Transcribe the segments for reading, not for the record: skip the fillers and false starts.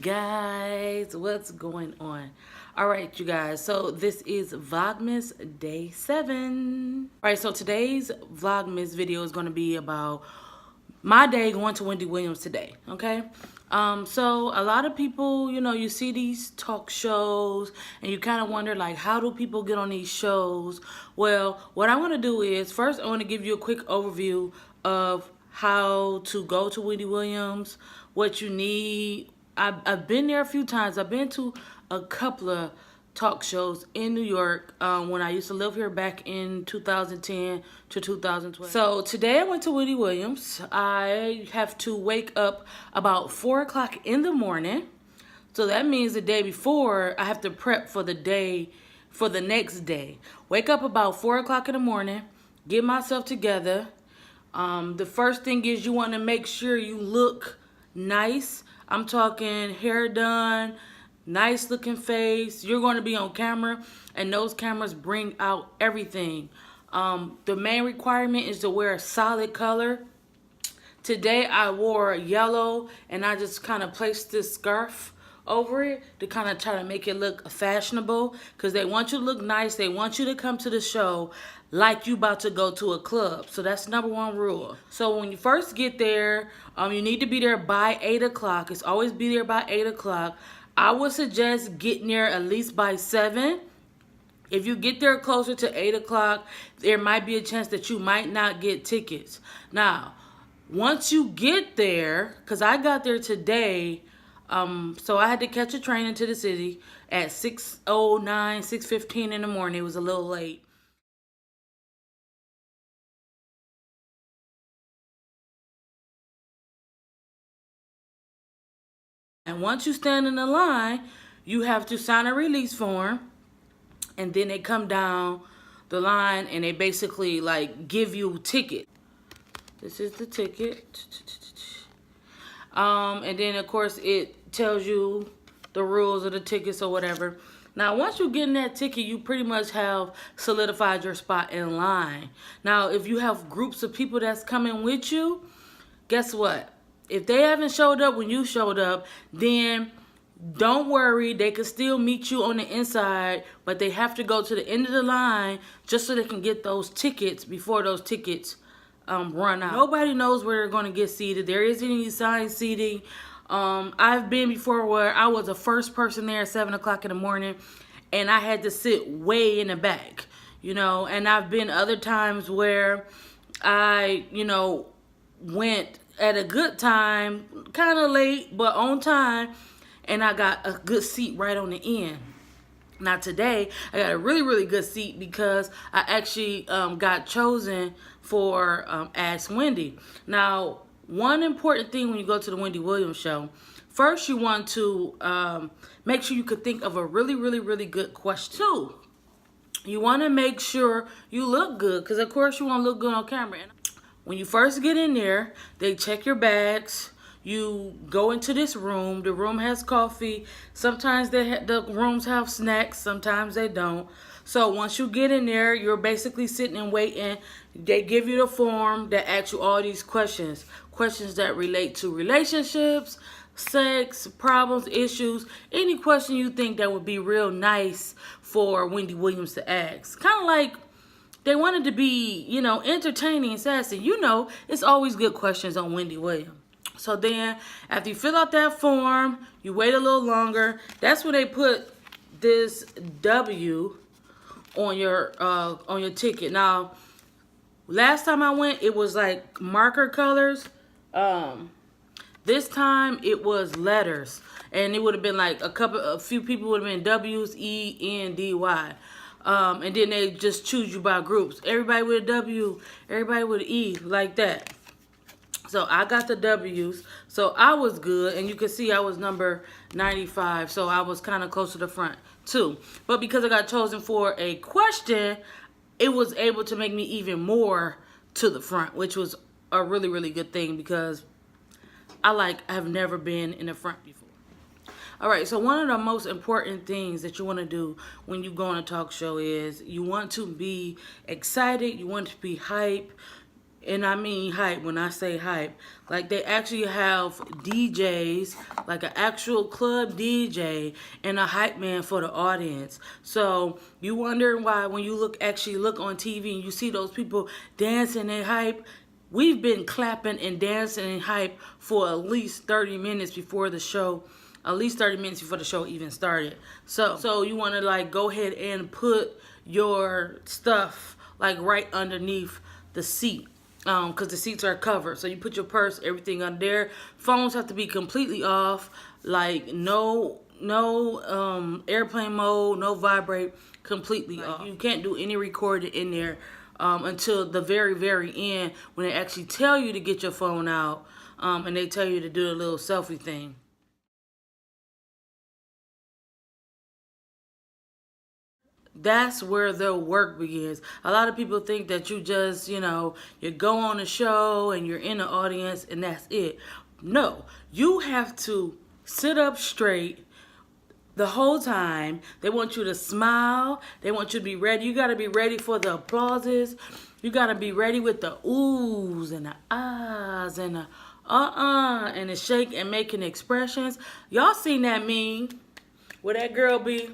guys, what's going on? All right, you guys, so this is Vlogmas day 7. All right, so today's Vlogmas video is going to be about my day going to Wendy Williams today. Okay, so a lot of people, you see these talk shows and you kind of wonder, like, how do people get on these shows? Well, what I want to do is first I want to give you a quick overview of how to go to Wendy Williams, what you need. I've been there a few times. I've been to a couple of talk shows in New York when I used to live here back in 2010 to 2012. So today I went to Wendy Williams. I have to wake up about 4 o'clock in the morning. So that means the day before I have to prep for the day, for the next day. Wake up about 4 o'clock in the morning, get myself together. The first thing is you want to make sure you look nice. I'm talking hair done, nice looking face. You're going to be on camera, and those cameras bring out everything. The main requirement is to wear a solid color. Today I wore yellow, and I just kind of placed this scarf over it to kind of try to make it look fashionable, because they want you to look nice. They want you to come to the show like you about to go to a club. So that's #1 rule. So when you first get there, you need to be there by 8 o'clock. It's always be there by 8 o'clock. I would suggest getting there at least by 7. If you get there closer to 8 o'clock, there might be a chance that you might not get tickets. Now, once you get there, because I got there today, so I had to catch a train into the city at 6:09, 6:15 in the morning. It was a little late. And once you stand in the line, you have to sign a release form, and then they come down the line and they basically like give you a ticket. This is the ticket. And then of course it tells you the rules of the tickets or whatever. Now, once you get in that ticket, you pretty much have solidified your spot in line. Now, if you have groups of people that's coming with you, guess what? If they haven't showed up when you showed up, then don't worry. They can still meet you on the inside, but they have to go to the end of the line just so they can get those tickets before those tickets run out. Nobody knows where they're going to get seated. There isn't any assigned seating. I've been before where I was the first person there at 7 o'clock in the morning, and I had to sit way in the back, and I've been other times where I, went at a good time, kind of late, but on time, and I got a good seat right on the end. Now today, I got a really, really good seat because I actually got chosen for Ask Wendy. Now, one important thing when you go to the Wendy Williams show, first you want to make sure you could think of a really, really, really good question. 2, you want to make sure you look good, because of course you want to look good on camera. When you first get in there, they check your bags. You go into this room. The room has coffee. Sometimes the rooms have snacks. Sometimes they don't. So once you get in there, you're basically sitting and waiting. They give you the form that asks you all these questions. Questions that relate to relationships, sex, problems, issues. Any question you think that would be real nice for Wendy Williams to ask. Kind of like they wanted to be, entertaining and sassy. It's always good questions on Wendy Williams. So then, after you fill out that form, you wait a little longer. That's where they put this W on your ticket. Now, last time I went, it was like marker colors. This time it was letters, and it would have been like a few people would have been W's, E, N, D, Y. And then they just choose you by groups. Everybody with a W, everybody with an E, like that. So I got the W's, so I was good, and you can see I was number 95, so I was kind of close to the front too. But because I got chosen for a question, it was able to make me even more to the front, which was a really, really good thing, because I have never been in the front before. All right, so one of the most important things that you want to do when you go on a talk show is you want to be excited, you want to be hype, And I mean hype when I say hype. Like, they actually have DJs, like an actual club DJ and a hype man for the audience. So you wondering why when you actually look on TV and you see those people dancing and hype, we've been clapping and dancing and hype for at least 30 minutes before the show. At least 30 minutes before the show even started. So you want to like go ahead and put your stuff like right underneath the seat, because the seats are covered. So you put your purse, everything on there. Phones have to be completely off, like no airplane mode, no vibrate, completely off. You can't do any recording in there until the very end, when they actually tell you to get your phone out, and they tell you to do a little selfie thing. That's where the work begins. A lot of people think that you just, you go on a show and you're in the audience and that's it. No, you have to sit up straight the whole time. They want you to smile. They want you to be ready. You got to be ready for the applauses. You got to be ready with the oohs and the ahs and the and the shake and making expressions. Y'all seen that meme where that girl be?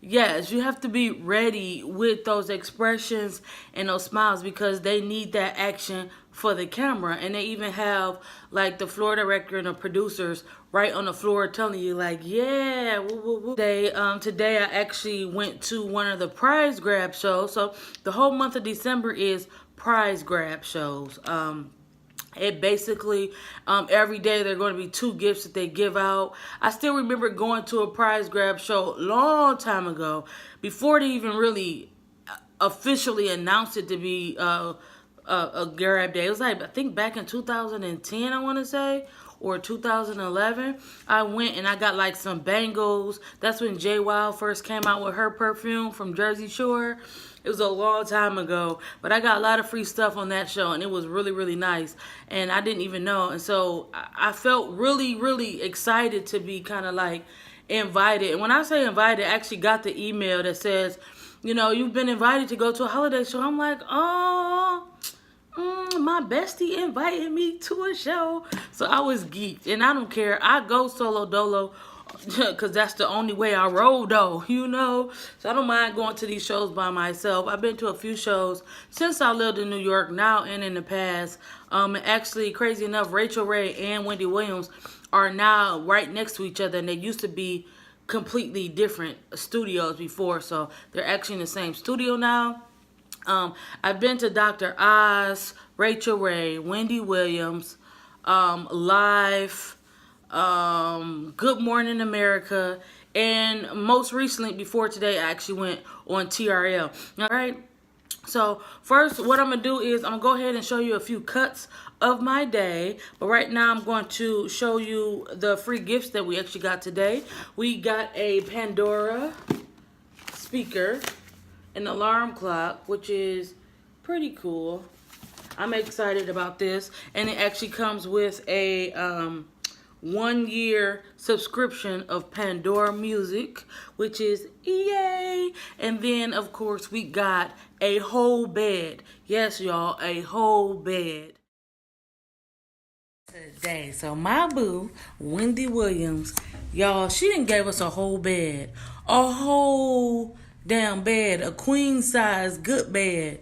Yes, you have to be ready with those expressions and those smiles, because they need that action for the camera. And they even have like the floor director and the producers right on the floor telling you like, yeah, woo, woo, woo. Today I actually went to one of the prize grab shows. So the whole month of December is prize grab shows. It basically, every day there are going to be 2 gifts that they give out. I still remember going to a prize grab show a long time ago, before they even really officially announced it to be a grab day. It was like, I think back in 2010, I want to say, or 2011. I went and I got like some bangles. That's when J Wild first came out with her perfume from Jersey Shore. It was a long time ago, but I got a lot of free stuff on that show, and it was really, really nice, and I didn't even know. And so I felt really, really excited to be kind of like invited. And when I say invited, I actually got the email that says, you've been invited to go to a holiday show. I'm like, oh, my bestie invited me to a show. So I was geeked, and I don't care. I go solo dolo, because that's the only way I roll though, So I don't mind going to these shows by myself. I've been to a few shows since I lived in New York now and in the past. And actually, crazy enough, Rachel Ray and Wendy Williams are now right next to each other, and they used to be completely different studios before. So they're actually in the same studio now. I've been to Dr. Oz, Rachel Ray, Wendy Williams, Live, Good Morning America, and most recently, before today, I actually went on TRL. All right. So first, what I'm gonna do is I'm gonna go ahead and show you a few cuts of my day. But right now, I'm going to show you the free gifts that we actually got today. We got a Pandora speaker, an alarm clock, which is pretty cool. I'm excited about this, and it actually comes with a 1-year subscription of Pandora Music, which is yay. And then of course we got a whole bed. Yes, y'all, a whole bed today. So my boo, Wendy Williams, y'all, she done gave us a whole bed, a whole damn bed, a queen size good bed.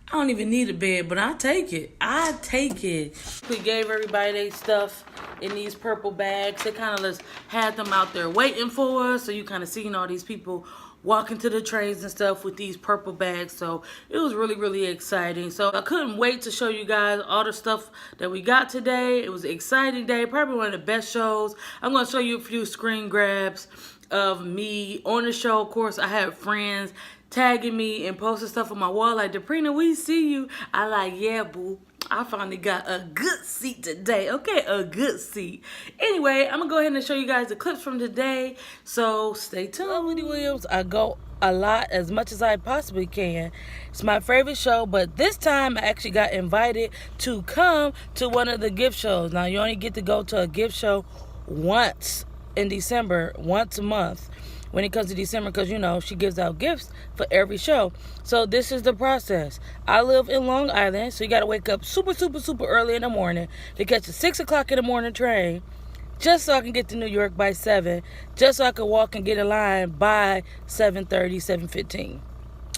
I don't even need a bed, but I take it. I take it. We gave everybody their stuff in these purple bags. They kind of just had them out there waiting for us. So you kind of seen all these people walking to the trains and stuff with these purple bags. So it was really, really exciting. So I couldn't wait to show you guys all the stuff that we got today. It was an exciting day. Probably one of the best shows. I'm going to show you a few screen grabs of me on the show. Of course, I had friends tagging me and posting stuff on my wall like, Deprina, we see you. I like, yeah, boo. I finally got a good seat today. Okay, a good seat. Anyway, I'm going to go ahead and show you guys the clips from today. So stay tuned. Wendy Williams, I go a lot, as much as I possibly can. It's my favorite show, but this time I actually got invited to come to one of the gift shows. Now, you only get to go to a gift show once in December, once a month. when it comes to December, because, you know, she gives out gifts for every show. So this is the process. I live in Long Island, so you got to wake up super, super, super early in the morning to catch a 6 o'clock in the morning train, just so I can get to New York by 7, just so I can walk and get in line by 7:30, 7:15.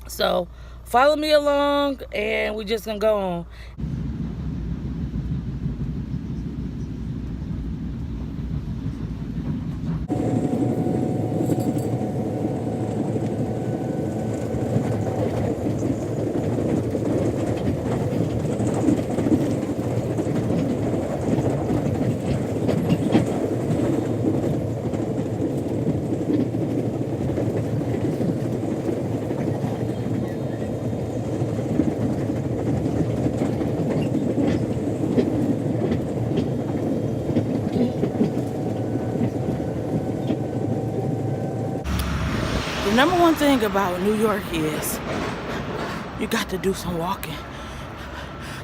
So follow me along, and we're just going to go on. The number one thing about New York is you got to do some walking.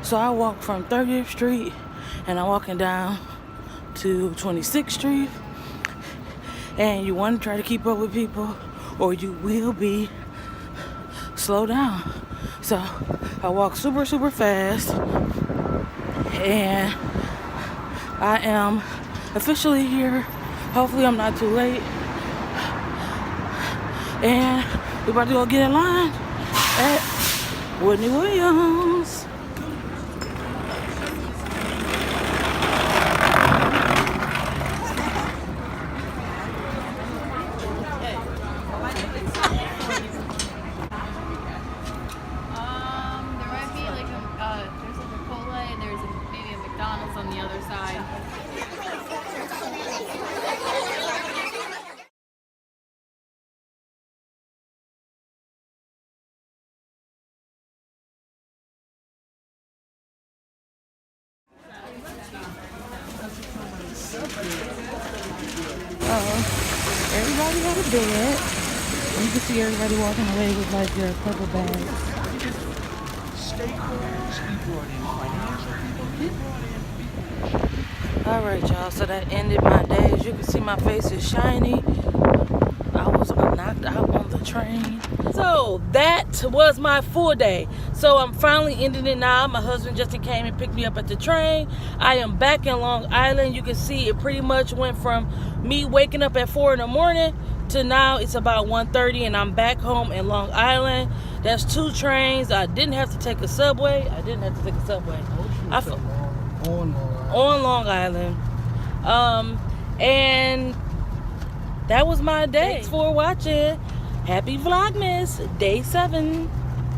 So I walk from 30th Street and I'm walking down to 26th Street. And you want to try to keep up with people or you will be slow down. So I walk super, super fast. And I am officially here. Hopefully I'm not too late. And we're about to go get in line at Wendy Williams. There might be like there's a Chipotle and there's maybe a McDonald's on the other side. Everybody got a bed. And you can see everybody walking away with like their purple bags. Stakeholders, he brought in financial people, he brought in. Alright, y'all, so that ended my day. As you can see, my face is shiny. I was knocked out on the train. So that was my full day. So I'm finally ending it now. My husband Justin came and picked me up at the train. I am back in Long Island. You can see it pretty much went from me waking up at 4 in the morning to now it's about 1:30 and I'm back home in Long Island. That's 2 trains. I didn't have to take a subway. On Long Island. And that was my day. Thanks for watching. Happy Vlogmas, day 7.